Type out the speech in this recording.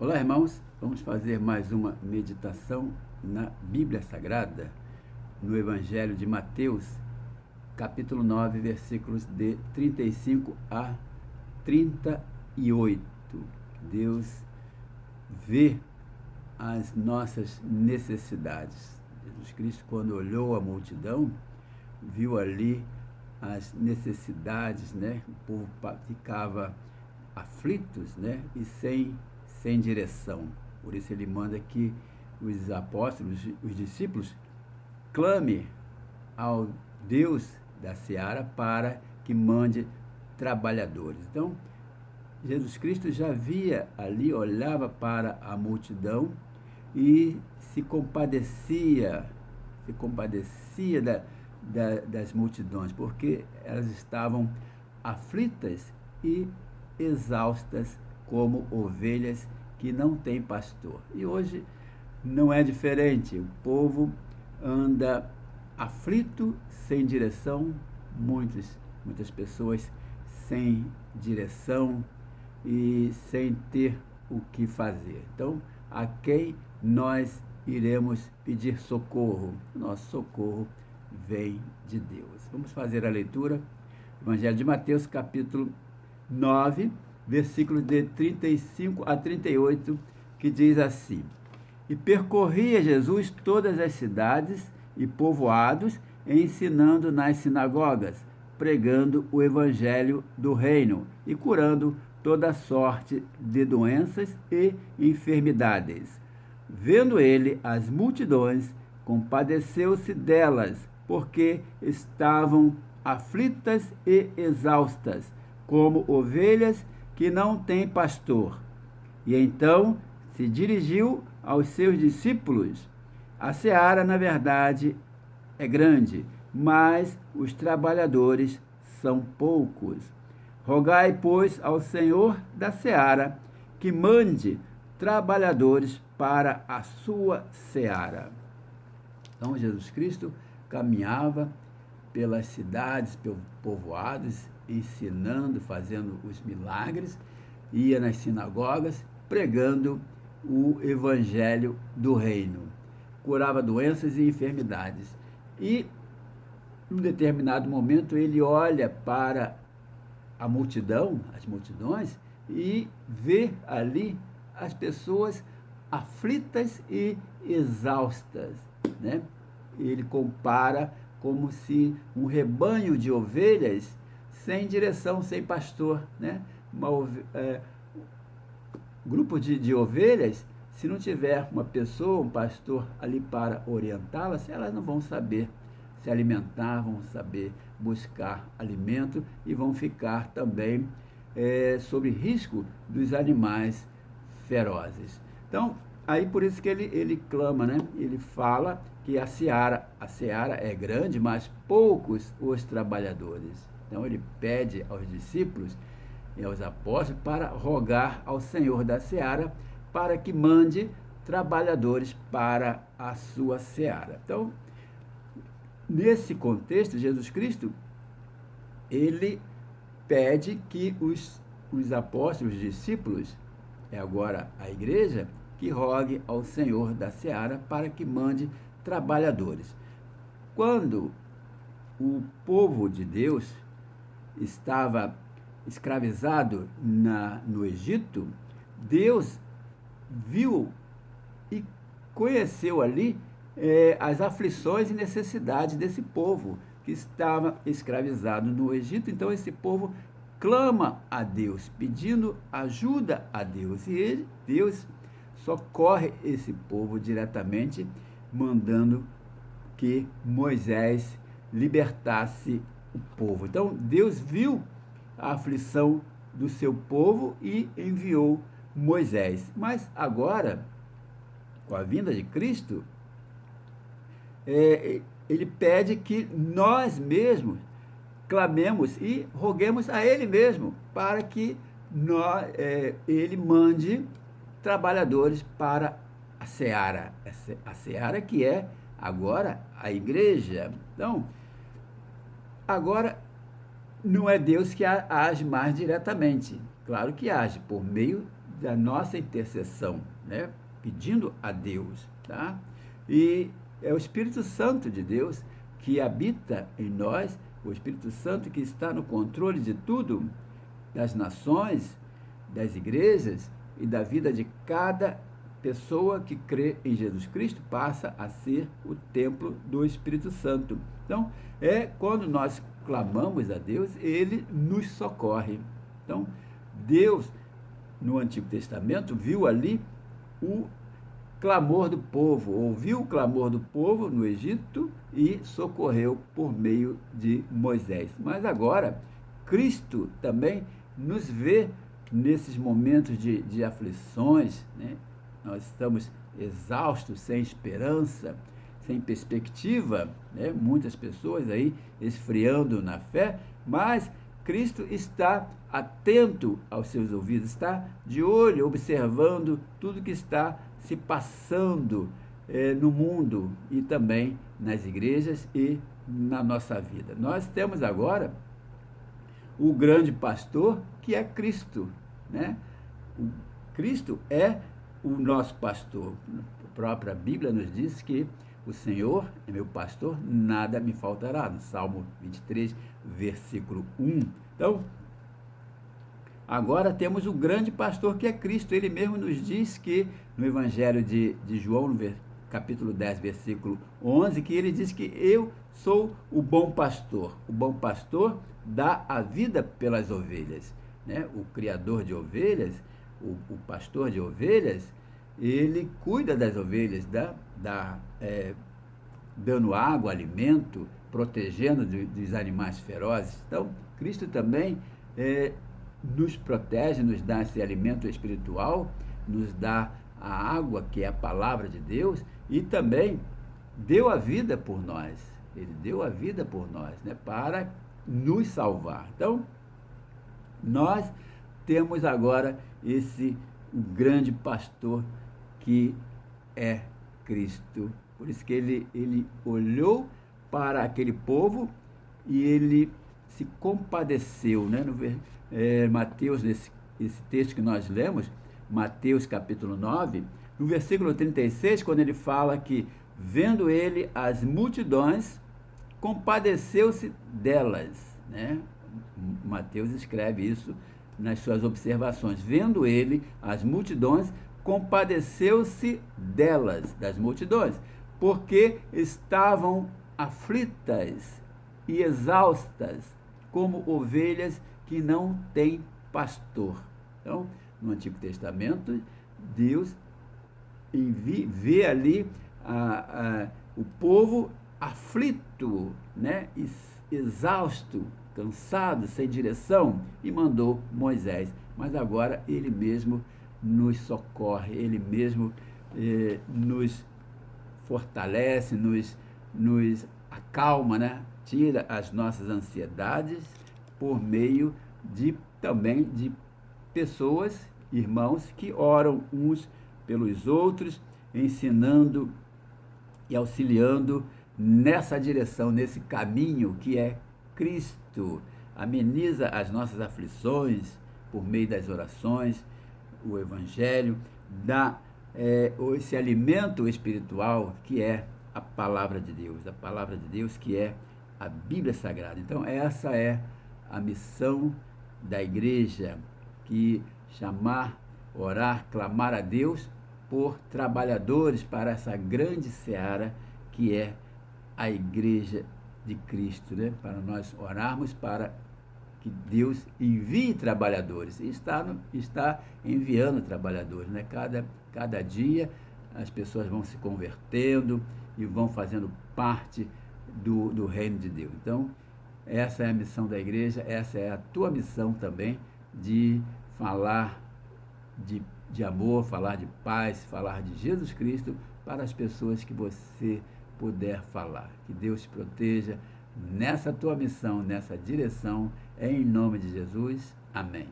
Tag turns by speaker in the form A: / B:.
A: Olá, irmãos. Vamos fazer mais uma meditação na Bíblia Sagrada, no Evangelho de Mateus, capítulo 9, versículos de 35 a 38. Deus vê as nossas necessidades. Jesus Cristo, quando olhou a multidão, viu ali as necessidades, né? O povo ficava aflitos, né? E sem direção. Por isso ele manda que os apóstolos, os discípulos, clame ao Deus da seara para que mande trabalhadores. Então, Jesus Cristo já via ali, olhava para a multidão e se compadecia das multidões, porque elas estavam aflitas e exaustas como ovelhas que não têm pastor. E hoje não é diferente. O povo anda aflito, sem direção, muitas pessoas sem direção e sem ter o que fazer. Então, a quem nós iremos pedir socorro? Nosso socorro vem de Deus. Vamos fazer a leitura. Evangelho de Mateus, capítulo 9, versículos de 35 a 38, que diz assim: E percorria Jesus todas as cidades e povoados, ensinando nas sinagogas, pregando o evangelho do reino e curando toda sorte de doenças e enfermidades. Vendo ele as multidões, compadeceu-se delas, porque estavam aflitas e exaustas, como ovelhas que não têm pastor. E então se dirigiu aos seus discípulos: A seara, na verdade, é grande, mas os trabalhadores são poucos. Rogai, pois, ao Senhor da seara que mande trabalhadores para a sua seara. Então, Jesus Cristo caminhava pelas cidades, pelos povoados, ensinando, fazendo os milagres, ia nas sinagogas, pregando o evangelho do reino. Curava doenças e enfermidades. E, num determinado momento, ele olha para a multidão, as multidões, e vê ali as pessoas aflitas e exaustas, né? Ele compara como se um rebanho de ovelhas sem direção, sem pastor, né? Grupo de ovelhas, se não tiver uma pessoa, um pastor ali para orientá-las, elas não vão saber se alimentar, vão saber buscar alimento e vão ficar também sob risco dos animais ferozes. Então, aí por isso que ele clama, né? Ele fala que a seara é grande, mas poucos os trabalhadores. Então ele pede aos discípulos e aos apóstolos para rogar ao Senhor da seara para que mande trabalhadores para a sua seara. Então, nesse contexto, Jesus Cristo, ele pede que os apóstolos, os discípulos, agora a igreja, que rogue ao Senhor da seara para que mande trabalhadores. Quando o povo de Deus estava escravizado no Egito, Deus viu e conheceu ali as aflições e necessidades desse povo que estava escravizado no Egito. Então esse povo clama a Deus, pedindo ajuda a Deus. E Deus socorre esse povo diretamente, mandando que Moisés libertasse o povo. Então Deus viu a aflição do seu povo e enviou Moisés. Mas agora, com a vinda de Cristo, ele pede que nós mesmos clamemos e roguemos a ele mesmo para que ele mande trabalhadores para a seara. A seara que é agora a igreja. Então, agora não é Deus que age mais diretamente. Claro que age por meio da nossa intercessão, né? Pedindo a Deus, tá? E é o Espírito Santo de Deus que habita em nós, o Espírito Santo que está no controle de tudo, das nações, das igrejas e da vida de cada pessoa que crê em Jesus Cristo, passa a ser o templo do Espírito Santo. Então, é quando nós clamamos a Deus, ele nos socorre. Então, Deus, no Antigo Testamento, viu ali o clamor do povo, ouviu o clamor do povo no Egito e socorreu por meio de Moisés. Mas agora, Cristo também nos vê nesses momentos de aflições, né? Nós estamos exaustos, sem esperança, sem perspectiva, né? Muitas pessoas aí esfriando na fé, mas Cristo está atento aos seus ouvidos, está de olho, observando tudo que está se passando no mundo e também nas igrejas e na nossa vida. Nós temos agora o grande pastor, que é Cristo, né? O Cristo é o nosso pastor. A própria Bíblia nos diz que o Senhor é meu pastor, nada me faltará, no Salmo 23, versículo 1. Então, agora temos o grande pastor que é Cristo. Ele mesmo nos diz que no Evangelho de João, no capítulo 10, versículo 11, que ele diz que eu sou o bom pastor. O bom pastor dá a vida pelas ovelhas, né? O criador de ovelhas, o pastor de ovelhas, ele cuida das ovelhas, dando água, alimento, protegendo dos animais ferozes. Então, Cristo também nos protege, nos dá esse alimento espiritual, nos dá a água, que é a palavra de Deus, e também deu a vida por nós. Ele deu a vida por nós, né, para nos salvar. Então, nós temos agora o grande pastor que é Cristo. Por isso que ele olhou para aquele povo e ele se compadeceu, né? Mateus, esse texto que nós lemos, Mateus capítulo 9, no versículo 36, quando ele fala que, vendo ele as multidões, compadeceu-se delas, né? Mateus escreve isso nas suas observações. Vendo ele as multidões, compadeceu-se delas, das multidões, porque estavam aflitas e exaustas, como ovelhas que não têm pastor. Então, no Antigo Testamento, Deus vê ali o povo aflito, né? Exausto, cansado, sem direção, e mandou Moisés. Mas agora ele mesmo nos socorre, ele mesmo nos fortalece, nos acalma, né? Tira as nossas ansiedades por meio também de pessoas, irmãos, que oram uns pelos outros, ensinando e auxiliando nessa direção, nesse caminho que é Cristo. Ameniza as nossas aflições por meio das orações, o Evangelho, dá esse alimento espiritual que é a palavra de Deus que é a Bíblia Sagrada. Então, essa é a missão da igreja, que chamar, orar, clamar a Deus por trabalhadores para essa grande seara que é a igreja de Cristo, né? Para nós orarmos para que Deus envie trabalhadores, e está enviando trabalhadores, né? Cada dia as pessoas vão se convertendo e vão fazendo parte do reino de Deus. Então, essa é a missão da igreja, essa é a tua missão também, de falar de amor, falar de paz, falar de Jesus Cristo para as pessoas que você puder falar. Que Deus te proteja nessa tua missão, nessa direção, em nome de Jesus. Amém.